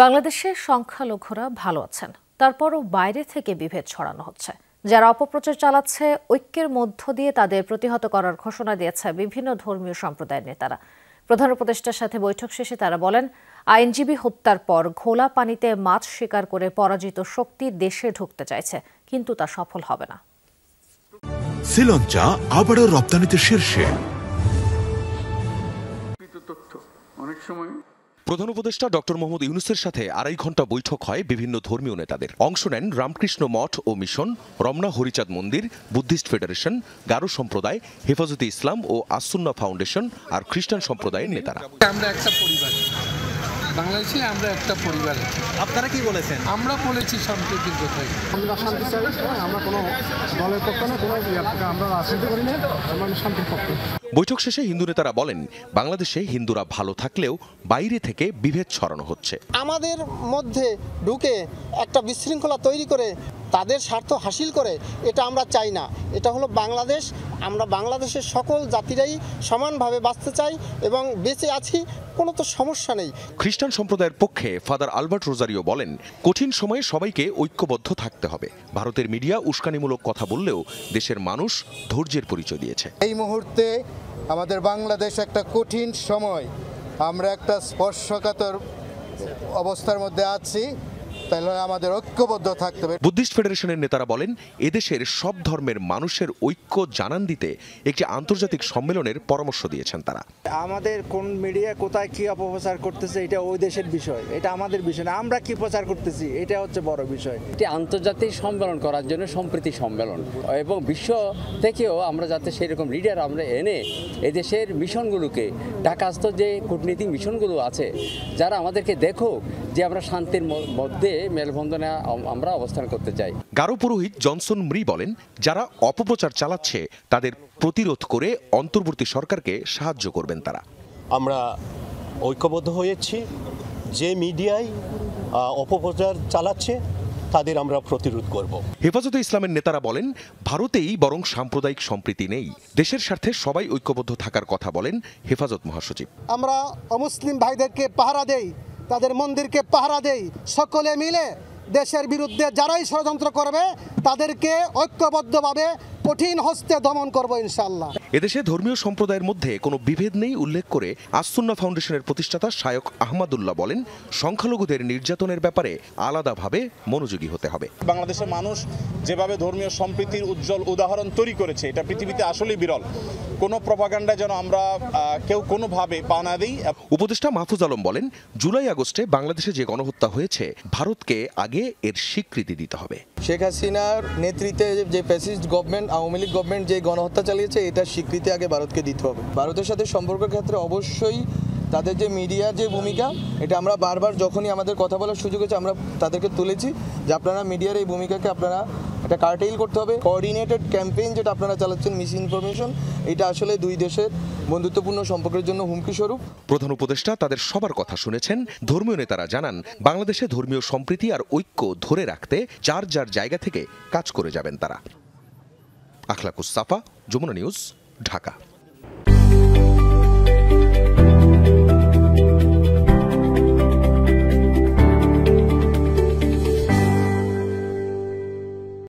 বাংলাদেশের সংখ্যালঘুরা ভালো আছেন, তারপরও বাইরে থেকে বিভেদ ছড়ানো হচ্ছে। যারা অপপ্রচার চালাচ্ছে, ঐক্যের মধ্য দিয়ে তাদের প্রতিহত করার ঘোষণা দিয়েছে বিভিন্ন ধর্মীয় সম্প্রদায়ের নেতারা। প্রধান উপদেষ্টার সাথে বৈঠক শেষে তারা বলেন, আইনজীবী হত্যার পর ঘোলা পানিতে মাছ শিকার করে পরাজিত শক্তি দেশে ঢুকতে চাইছে, কিন্তু তা সফল হবে না। শ্রীলঙ্কা আবারও রপ্তানিতে শীর্ষে। প্রধান উপদেষ্টা ডক্টর মোহাম্মদ ইউনূসের সাথে 2.5 ঘণ্টা বৈঠক হয় বিভিন্ন ধর্মীয় নেতাদের। অংশ নেন রামকৃষ্ণ মঠ ও মিশন, রমনা হরিচাঁদ মন্দির, বুদ্ধিস্ট ফেডারেশন, গারো সম্প্রদায়, হেফাজতে ইসলাম ও আসুন্না ফাউন্ডেশন আর খ্রিস্টান সম্প্রদায়ের নেতারা। আমরা একটা পরিবার, বাংলাদেশে আমরা একটা পরিবার। আপনারা কি বলেছেন? আমরা বলেছি সম্প্রীতির কথাই। আমরা শান্তি চাই, আমরা কোনো দলের পক্ষ না, কোনো আমরা রাজনীতি করি না, আমরা শান্তির পক্ষে। বৈঠক শেষে হিন্দু নেতারা বলেন, বাংলাদেশে হিন্দুরা ভালো থাকলেও বাইরে থেকে বিভেদ ছড়ানো হচ্ছে। আমাদের মধ্যে ঢুকে একটা বিশৃঙ্খলা তৈরি করে তাদের স্বার্থ হাসিল করে, এটা আমরা চাই না। এটা হলো বাংলাদেশ। আমরা বাংলাদেশের সকল জাতিরাই সমানভাবে বাঁচতে চাই এবং বেঁচে আছি, কোনো তো সমস্যা নেই। খ্রিস্টান সম্প্রদায়ের পক্ষে ফাদার আলবার্ট রোজারিও বলেন, কঠিন সময়ে সবাইকে ঐক্যবদ্ধ থাকতে হবে। ভারতের মিডিয়া উস্কানিমূলক কথা বললেও দেশের মানুষ ধৈর্যের পরিচয় দিয়েছে। এই মুহূর্তে আমাদের বাংলাদেশ একটা কঠিন সময়, আমরা একটা স্পর্শকাতর অবস্থার মধ্যে আছি, তাহলে আমাদের ঐক্যবদ্ধ থাকতে হবে। বুদ্ধিস্ট ফেডারেশনের নেতারা বলেন, এদেশের সব ধর্মের মানুষের ঐক্য জানান দিতে একটি আন্তর্জাতিক সম্মেলনের পরামর্শ দিয়েছেন তারা। আমাদের কোন মিডিয়া কোথায় কি অপপ্রচার করতেছে এটা ওই দেশের বিষয়, এটা আমাদের বিষয় না। আমরা কি প্রচার করতেছি এটা হচ্ছে বড় বিষয়। এটি আন্তর্জাতিক সম্মেলন করার জন্য সম্প্রীতি সম্মেলন, এবং বিশ্ব থেকেও আমরা যাতে সেরকম লিডার আমরা এনে এদেশের মিশনগুলোকে, ঢাকাস্থ যে কূটনীতিক মিশনগুলো আছে, যারা আমাদেরকে দেখো যে আমরা শান্তির মধ্যে মেলবন্ধনে আমরা অবস্থান করতে চাই। গারো পুরোহিত জনসন মৃ বলেন, যারা অপপ্রচার চালাচ্ছে তাদের প্রতিরোধ করে অন্তর্বর্তী সরকারকে সাহায্য করবেন তারা। আমরা ঐক্যবদ্ধ হয়েছি, যে মিডিয়ায় অপপ্রচার চালাচ্ছে তাদের আমরা প্রতিরোধ করব। হেফাজতে ইসলামের নেতারা বলেন, ভারতেই বরং সাম্প্রদায়িক সম্প্রীতি নেই, দেশের স্বার্থে সবাই ঐক্যবদ্ধ থাকার কথা বলেন হেফাজত মহাসচিব। আমরা অমুসলিম ভাইদেরকে পাহারা দেই, তাদের মন্দিরকে পাহারা দেই, সকলে মিলে দেশের বিরুদ্ধে যারাই ষড়যন্ত্র করবে তাদেরকে ঐক্যবদ্ধভাবে কঠিন হস্তে দমন করব ইনশাআল্লাহ। এদেশে ধর্মীয় সম্প্রদায়ের মধ্যে কোনো বিভেদ নেই উল্লেখ করে আসুন্না ফাউন্ডেশনের প্রতিষ্ঠাতা শায়খ আহমদুল্লাহ বলেন, সংখ্যালঘুদের নির্যাতনের ব্যাপারে আলাদাভাবে মনোযোগী হতে হবে। বাংলাদেশের মানুষ যেভাবে ধর্মীয় সম্প্রীতির উজ্জ্বল উদাহরণ তৈরি করেছে, এটা পৃথিবীতে আসলেই বিরল। কোনো প্রপাগান্ডায় যেন আমরা কেউ কোনোভাবে পা না দিই। উপদেষ্টা মাহফুজ আলম বলেন, জুলাই আগস্টে বাংলাদেশে যে গণহত্যা হয়েছে, ভারতকে আগে এর স্বীকৃতি দিতে হবে। শেখ হাসিনার নেতৃত্বে যে fascist government, Awami League government যে গণহত্যা চালিয়েছে, এটার স্বীকৃতি আগে ভারতকে দিতে হবে। ভারতের সাথে সম্পর্কের ক্ষেত্রে অবশ্যই তাদের যে মিডিয়ার যে ভূমিকা, এটা আমরা বারবার যখনই আমাদের কথা বলার সুযোগ হয়েছে আমরা তাদেরকে তুলেছি যে আপনারা মিডিয়ার এই ভূমিকাকে আপনারা এটা কার্টেইল করতে হবে। কোঅর্ডিনেটেড ক্যাম্পেইন যেটা আপনারা চালাচ্ছেন, মিস ইনফরমেশন, এটা আসলে দুই দেশের বন্ধুত্বপূর্ণ সম্পর্কের জন্য হুমকি স্বরূপ। প্রধান উপদেষ্টা তাদের সবার কথা শুনেছেন। ধর্মীয় নেতারা জানান, বাংলাদেশে ধর্মীয় সম্প্রীতি আর ঐক্য ধরে রাখতে যার যার জায়গা থেকে কাজ করে যাবেন তারা। আখলাকুস সাফা, যমুনা নিউজ, ঢাকা।